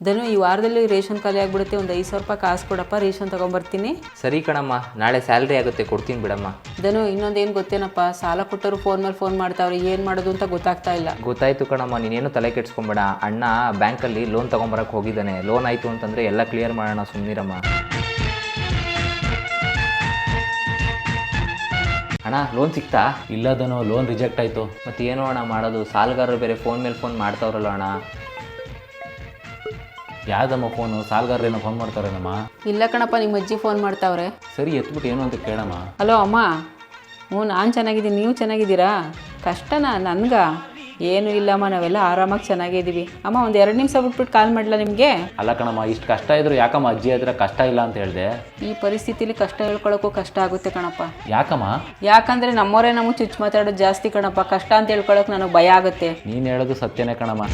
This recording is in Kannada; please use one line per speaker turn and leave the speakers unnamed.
ಧನು ಈ ವಾರದಲ್ಲಿ ರೇಷನ್ ಖಾಲಿ ಆಗ್ಬಿಡುತ್ತೆ, ಒಂದು 5,000 ರೂಪಾಯಿ ಕಾಸು ಕೊಡಪ್ಪ, ರೇಷನ್ ತೊಗೊಂಬರ್ತೀನಿ.
ಸರಿ ಕಣಮ್ಮ, ನಾಳೆ ಸ್ಯಾಲ್ರಿ ಆಗುತ್ತೆ, ಕೊಡ್ತೀನಿ ಬಿಡಮ್ಮ.
ಧನು ಇನ್ನೊಂದೇನು ಗೊತ್ತೇನಪ್ಪ, ಸಾಲ ಕೊಟ್ಟರು ಫೋನ್ ಮೇಲೆ ಫೋನ್ ಮಾಡ್ತಾವ್ರೆ, ಏನು ಮಾಡೋದು ಅಂತ ಗೊತ್ತಾಗ್ತಾ ಇಲ್ಲ.
ಗೊತ್ತಾಯ್ತು ಕಣಮ್ಮ, ನೀನೇನು ತಲೆ ಕೆಡ್ಸ್ಕೊಂಬೇಡ. ಅಣ್ಣ ಬ್ಯಾಂಕಲ್ಲಿ ಲೋನ್ ತೊಗೊಂಬರಕ್ಕೆ ಹೋಗಿದ್ದಾನೆ. ಲೋನ್ ಆಯಿತು ಅಂತಂದರೆ ಎಲ್ಲ ಕ್ಲಿಯರ್ ಮಾಡೋಣ, ಸುಮ್ಮನಿರಮ್ಮ. ಅಣ್ಣ ಲೋನ್ ಸಿಕ್ತಾ?
ಇಲ್ಲದನೋ ಲೋನ್ ರಿಜೆಕ್ಟ್ ಆಯಿತು.
ಮತ್ತು ಏನೋ ಅಣ್ಣ ಮಾಡೋದು, ಸಾಲಗಾರರು ಬೇರೆ ಫೋನ್ ಮೇಲೆ ಫೋನ್ ಮಾಡ್ತಾವ್ರಲ್ಲ ಅಣ್ಣ.
ಯಾವ್ದಮ್ಮ ಫೋನು? ಸಾಲಗಾರರೇನೋ ಫೋನ್ ಮಾಡ್ತಾರೇನಮ್ಮ?
ಇಲ್ಲ ಕಣಪ್ಪ, ನಿಮ್ಮ ಅಜ್ಜಿ ಫೋನ್ ಮಾಡ್ತಾವ್ರೆ.
ಸರಿ ಎತ್ಬಿಟ್ಟು ಏನು ಅಂತ ಕೇಳಮ್ಮ.
ಹಲೋ ಅಮ್ಮ. ಹ್ಞೂ ನಾನು ಚೆನ್ನಾಗಿದ್ದೀನಿ, ನೀವು ಚೆನ್ನಾಗಿದ್ದೀರಾ? ಕಷ್ಟನಾ ನನಗ? ಏನೂ ಇಲ್ಲಮ್ಮ, ನಾವೆಲ್ಲ ಆರಾಮಾಗಿ ಚೆನ್ನಾಗಿದ್ದೀವಿ. ಅಮ್ಮ ಒಂದು 2 ನಿಮಿಷ ಬಿಟ್ಬಿಟ್ಟು ಕಾಲ್ ಮಾಡಲ ನಿಮಗೆ?
ಅಲ್ಲ ಕಣಮ್ಮ, ಇಷ್ಟು ಕಷ್ಟ ಇದ್ರು ಯಾಕಮ್ಮ ಅಜ್ಜಿ ಹತ್ರ ಕಷ್ಟ ಇಲ್ಲ ಅಂತ ಹೇಳಿದೆ?
ಈ ಪರಿಸ್ಥಿತಿಲಿ ಕಷ್ಟ ಹೇಳ್ಕೊಳಕ್ಕೂ ಕಷ್ಟ ಆಗುತ್ತೆ ಕಣಪ್ಪ.
ಯಾಕಮ್ಮ?
ಯಾಕಂದರೆ ನಮ್ಮವರೇ ನಮಗೆ ಚುಚ್ಚು ಮಾತಾಡೋದು ಜಾಸ್ತಿ ಕಣಪ್ಪ. ಕಷ್ಟ ಅಂತ ಹೇಳ್ಕೊಳಕ್ಕೆ ನನಗೆ ಭಯ ಆಗುತ್ತೆ.
ನೀನು ಹೇಳೋದು ಸತ್ಯನೇ ಕಣಮ್ಮ.